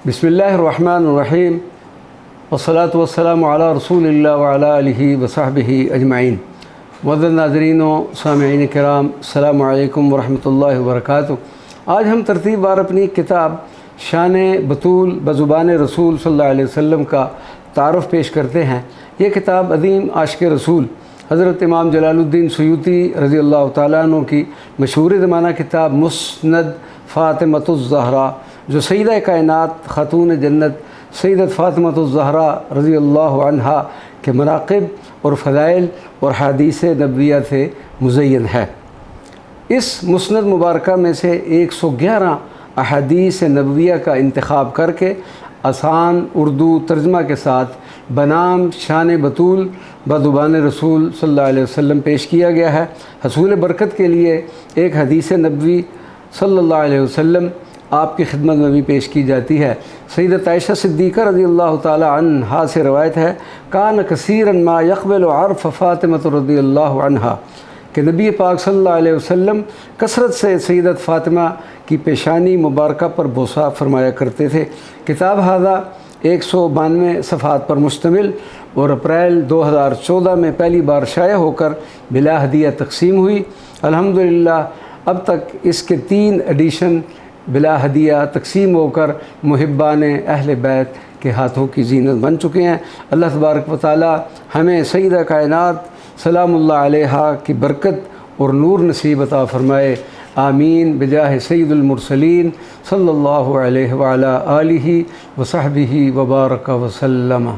بسم اللہ الرحمن الرحیم والصلاة والسلام علی رسول اللہ وعلی آلہ وصحبہ اجمعین۔ معزز ناظرین و سامعین کرام، السلام علیکم ورحمۃ اللہ وبرکاتہ۔ آج ہم ترتیب وار اپنی کتاب شان بطول بزبان رسول صلی اللہ علیہ وسلم کا تعارف پیش کرتے ہیں۔ یہ کتاب عظیم عاشق رسول حضرت امام جلال الدین سیوطی رضی اللہ تعالیٰ عنہ کی مشہور زمانہ کتاب مسند فاطمۃ الزہرا، جو سیدہ کائنات خاتون جنت سیدت فاطمۃ الزہرا رضی اللہ عنہا کے مناقب اور فضائل اور حدیث نبویہ سے مزین ہے۔ اس مسند مبارکہ میں سے 111 احادیث نبویہ کا انتخاب کر کے آسان اردو ترجمہ کے ساتھ بنام شان بطول بزبان رسول صلی اللہ علیہ وسلم پیش کیا گیا ہے۔ حصول برکت کے لیے ایک حدیث نبوی صلی اللہ علیہ وسلم آپ کی خدمت میں بھی پیش کی جاتی ہے۔ سیدت عائشہ صدیقہ رضی اللہ تعالی عنہا سے روایت ہے، کان کثیرا ما یقبل عرف فاطمۃ رضی اللہ عنہا، کہ نبی پاک صلی اللہ علیہ وسلم کثرت سے سیدت فاطمہ کی پیشانی مبارکہ پر بوسہ فرمایا کرتے تھے۔ کتاب ھذا 192 صفحات پر مشتمل اور اپریل 2014 میں پہلی بار شائع ہو کر بلا ہدیہ تقسیم ہوئی۔ الحمدللہ اب تک اس کے 3 ایڈیشن بلا ہدیہ تقسیم ہو کر محبان اہل بیت کے ہاتھوں کی زینت بن چکے ہیں۔ اللہ تبارک و تعالی ہمیں سیدہ کائنات سلام اللہ علیہا کی برکت اور نور نصیب عطا فرمائے، آمین بجاہ سید المرسلین صلی اللہ علیہ وعلی آلہ وصحبہ وبارک وسلم۔